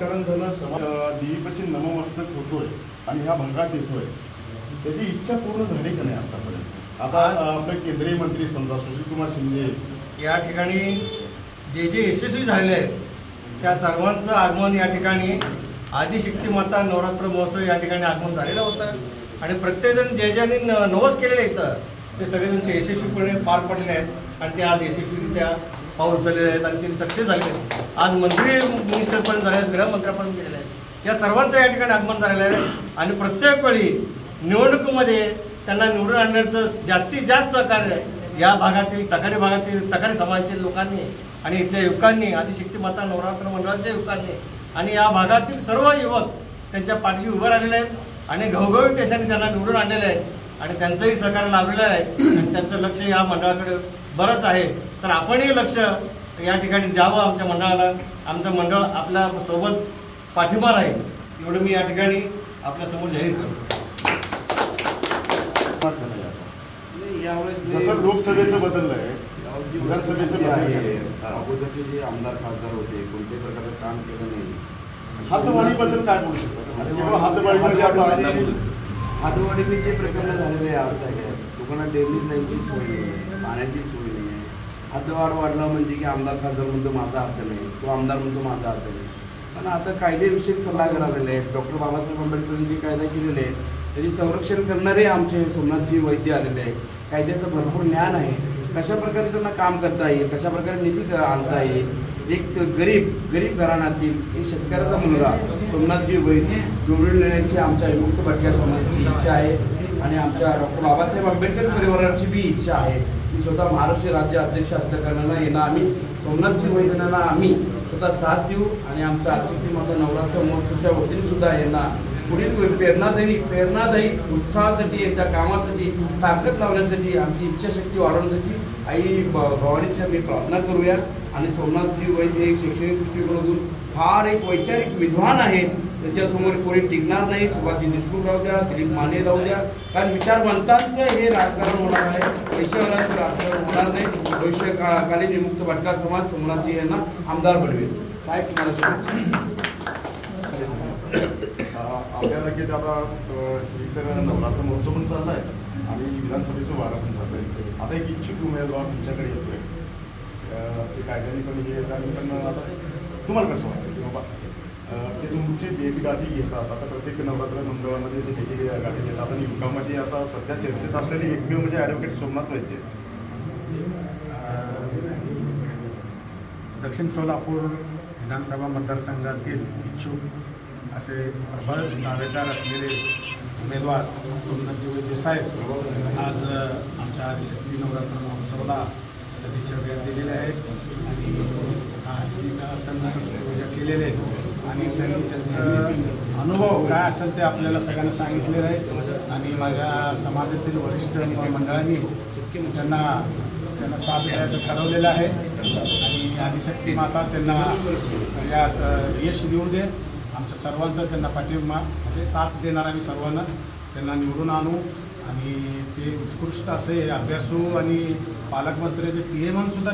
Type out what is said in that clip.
राजकारण झालं, देवीपाशी नममस्तक होतोय आणि ह्या भंगात येतोय, त्याची इच्छा पूर्ण झाली का नाही आतापर्यंत? आता आपले केंद्रीय मंत्री समजा सुशीलकुमार शिंदे या ठिकाणी जे यशस्वी झालेले आहेत त्या सर्वांचं आगमन या ठिकाणी आदिशक्ती माता नवरात्र महोत्सव या ठिकाणी आगमन झालेलं होतं आणि प्रत्येकजण जे ज्यांनी नवस केलेलं इथं ते सगळेजण यशस्वीपणे पार पडलेले आहेत आणि ते आज यशस्वीरित्या पाऊल उचललेले आहेत आणि ते सक्सेस झालेले आहेत. आज मिनिस्टरपर्यंत झाले आहेत, गृहमंत्र्यापर्यंत गेलेले आहेत. या सर्वांचं या ठिकाणी आगमन झालेलं आहे आणि प्रत्येक वेळी निवडणुकीमध्ये त्यांना निवडून आणण्याचं जास्तीत जास्त सहकार्य या भागातील टकारी समाजातील लोकांनी आणि इथल्या युवकांनी, आदिशक्ती माता नवरात्र मंडळाच्या युवकांनी आणि या भागातील सर्व युवक त्यांच्या पाठीशी उभे राहिलेले आहेत आणि घवघवीत देशाने त्यांना निवडून आणलेले आहेत आणि त्यांचंही सहकार्य लाभलेलं आहे आणि त्यांचं लक्ष या मंडळाकडे बरंच आहे. तर आपणही लक्ष या ठिकाणी द्यावं आमच्या मंडळाला. आमचं मंडळ आपल्या सोबत पाठिंबा राहील एवढं मी या ठिकाणी आपल्यासमोर जाहीर करतो. जसं लोकसभेचं बदललंय, विधानसभेचं आहे, अगोदरचे जे आमदार खासदार होते कोणत्याही प्रकारचं काम केलं नाही. हातवाढीबद्दल काय बोलू शकतो? हातवाढीने जे प्रकरण झालेले आहे लोकांना डेली लाईनची सोय नाही, पाण्याची सोय नाही आहे. हातवाढ वाढला म्हणजे की आमदार खासदार म्हणतो माझा हात नाही, तो आमदार म्हणतो माझा हात नाही. पण आता कायदेविषयक सल्लागार आलेले आहेत. डॉक्टर बाबासाहेब आंबेडकरांनी जे कायदा केलेले आहेत त्याचे संरक्षण करणारे आमचे सोमनाथजी वैद्य आलेले आहेत. कायद्याचं भरपूर ज्ञान आहे, कशा प्रकारे त्यांना काम करता येईल, कशा प्रकारे नीती आणता येईल. एक गरीब घराण्यातील एक शेतकऱ्याचा मुलगा सोमनाथजी वैद्य निवडून येण्याची आमच्या विमुक्त भटक्या समाजाची इच्छा आहे आणि आमच्या डॉक्टर बाबासाहेब आंबेडकर परिवाराची बी इच्छा आहे. मी स्वतः महाराष्ट्र राज्य अध्यक्ष असल्याकारणानं यांना आम्ही सोमनाथजी वैद्यांना आम्ही स्वतः साथ देऊ आणि आमच्या आदिशक्ती माता नवरात्र महोत्सवच्या वतीने सुद्धा यांना पुढील प्रेरणादायी उत्साहासाठी यांच्या कामासाठी ताकद लावण्यासाठी आमची इच्छाशक्ती वाढवण्यासाठी आई भवानीची आम्ही प्रार्थना करूया. आणि सोमनाथजी वैद्य एक शैक्षणिक दृष्टिकोनातून फार एक वैचारिक विद्वान आहेत. त्यांच्यासमोर कोणी टिकणार नाही. सुभाषजी देशमुख राहू द्या, दिलीप माने राहू द्या, कारण विचारवंतांचं हे राजकारण होणार आहे, पैशावाल्यांचं राजकारण होणार नाही. भविष्यकालीन विमुक्त भटका समाज सोमनाथजी यांना आमदार बनवेल. काय तुम्हाला आपल्याला की आता इतर नवरात्र महोत्सव पण चालला आहे आणि विधानसभेचं वारा पण चाललं आहे. आता एक इच्छुक उमेदवार तुमच्याकडे येतोय, ते कायद्याने पण हे येतात आणि पण आता तुम्हाला कसं वाटतं की बाबा ते तुमची भेटगाठी घेतात? आता प्रत्येक नवरात्र मंडळामध्ये जे भेटगाठी घेतात आणि युगामध्ये आता सध्या चर्चेत असलेले एकमेव म्हणजे ॲडव्होकेट सोमनाथ वैद्य. दक्षिण सोलापूर विधानसभा मतदारसंघातील इच्छुक असे प्रबळ दावेदार असलेले उमेदवार सोमनाथजी वैद्य साहेब आज आमच्या आदिशक्ती नवरात्र महोत्सवाला सदिच्छा भेट दिलेले आहेत आणि त्यांना पूजा केलेले आहेत आणि त्यांनी त्यांचं अनुभव काय असेल ते आपल्याला सगळ्यांना सांगितलेलं आहे आणि माझ्या समाजातील वरिष्ठ मंडळांनी त्यांना साथ द्यायचं ठरवलेलं आहे आणि आदिशक्ती माता त्यांना यात यश देऊ दे. आमच्या सर्वांचं त्यांना पाठिंबा म्हणजे साथ देणार आम्ही सर्वांना त्यांना निवडून आणू आणि ते उत्कृष्ट असे अभ्यासू आणि पालकमंत्र्याचे PA म्हणून सुद्धा